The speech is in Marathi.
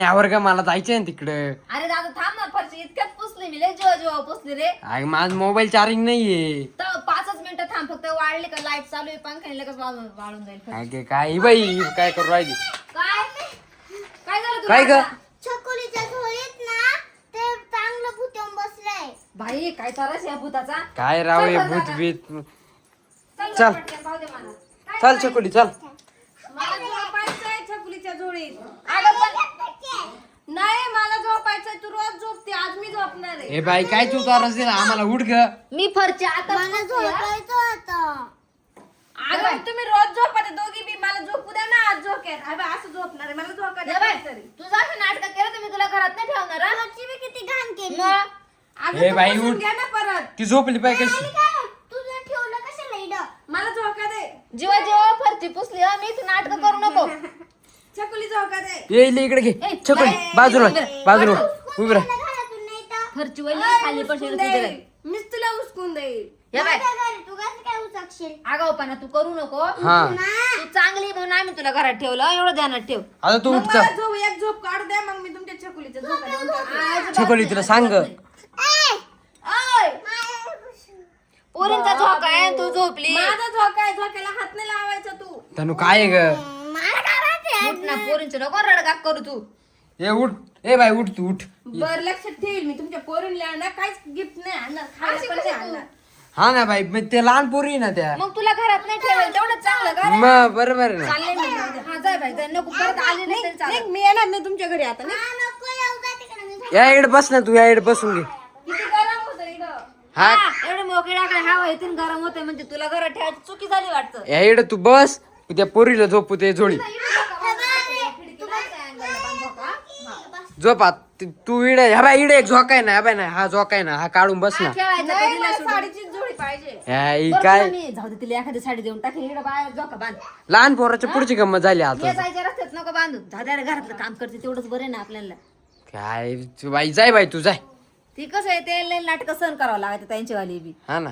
यावर का मला जायचंय ना तिकडं. अरे दादा थांब ना, फरशी इतक्यात पुसली मी, लय जेव्हा पुसली रे. अरे माझं मोबाईल चार्जिंग नाहीये. तर 5च मिनिटं थांब, फक्त वाढले का लाईट चालू आहे, पंखा लगेच वाळून जाईल फरशी. अगे काय बाई काय करू राहिली. काय काय झालं तुला काय ग? आता? छकुलीच्या झोळीत ना ते चांगलं भूतून बसलंय. भाई काय चालस या भूताचा. काय राव हे चल बरं भूत दादा. बीत. चल चल. पटकन पाहू दे मला. चल छकुली चल. मला झोपायचंय छकुलीच्या जोडीत. अगं पण नाही मला झोपायचंय, तू रोज झोपते, आज मी झोपणार आहे. हे बाई काय तू तारस दिला आम्हाला उठ ग. मी फरची आता मला झोपायचं होतं. अगं तुम्ही रोज झोपते दोघी बी, मला झोपू द्या ना आज झोक्यात. अबे असं झोपणार आहे, मला झोका द्या काहीतरी. तुझं असं नाटक केलं तर मी तुला घरात नाही ठेवणार हा? वरची बी किती घाण केली. मग अगं हे तू बाई, बसून उठ. घ्या ना परत. ती झोपली पाय कशी. आणि काय तुझं ठेवलं कशाला इडं? मला झोका दे जेव्हा जेव्हा फरची पुसली हा, मी तू नाटक करू नको. छकुली, झोका दे. ये इले इकडे घे छकुली बाजूला बाजूला उभी राह. घरातून नाही तर फरची वली खाली पडशील उचकून तुझ्या देईल. मीच तुला उचकून देईल. या बाय माझ्या घरी तू कसं काय उचकशील? आगाऊपणा तू करू नको. हा तू चांगली म्हणून आम्ही तुला घरात ठेवलं, एवढं ध्यानात ठेव. आता तू मग उठ मला चल. एक झोप काढ द्या, मग मी तुमच्या छकुलीच्या झोका देऊन टाकेन. अजिबात छकुली नाही, तुला सांग ग. अजिबात नाही. ओय, पोरींचा झोका आहे, तू झोपली. माझा झोका आहे, झोक्याला हात नाही लावायचा तू. तनु काय आहे ग. मला करायचं उठ ना, पोरींचं नको रडगाग करू तू. ए उठ ए बाई उठ तू उठ. बर लक्षात ठेवील मी, तुमच्या पोरींना आणणार काहीच गिफ्ट नाही आणणार, खायला पण नाही आणणार. हा ना बाई मग ते लहान पोरी आहे ना त्या. मग तुला घरात नाही ठेवेल तेवढं चांगलं का रे? मग बरोबर आहे ना. चालले मी जाऊ दे. हा जाय बाई जाय, नको परत आली नाही तरी चालेल. निघ, मी येणार नाही तुमच्या घरी आता. निघ. नको येऊ दे तिकडे मी. या इकडे बस ना तू या इकडे बसून घे. किती गरम होतं इथं. हा हा, एवढे मोकळे टाकले हवा येतील गरम होते, म्हणजे तुला घरात ठेवायची चुकी झाली वाटतं. या इकडे तू बस त्या पोरीला झोपू ते जोडी झोप आत. तू इडे ह्या बाई इडे एक झोका आहे ना ह्या बाई ना हा झोका आहे ना हा काढून बस ना. ठेवायचं नाही, कधी मला नाही सोडून. साडीचीच जोडी पाहिजे. ह्या ही बरं, काय तुला मी जाऊ दे, तिला एखादी साडी देऊन टाकेल, इकडे बाहेर झोका बांध. लहान पोराच्या पुढची गंमत झाली ये आता. जायच्या रस्त्यात नको बांधू, दादा घरातलं काम करते तेवढंच बरं आहे ना आपल्याला. काय तू बाई जाय बाई तू जाय. ती कसं आहे, ते लय नाटकं सहन करावं लागतं त्यांची वाली बी. हा ना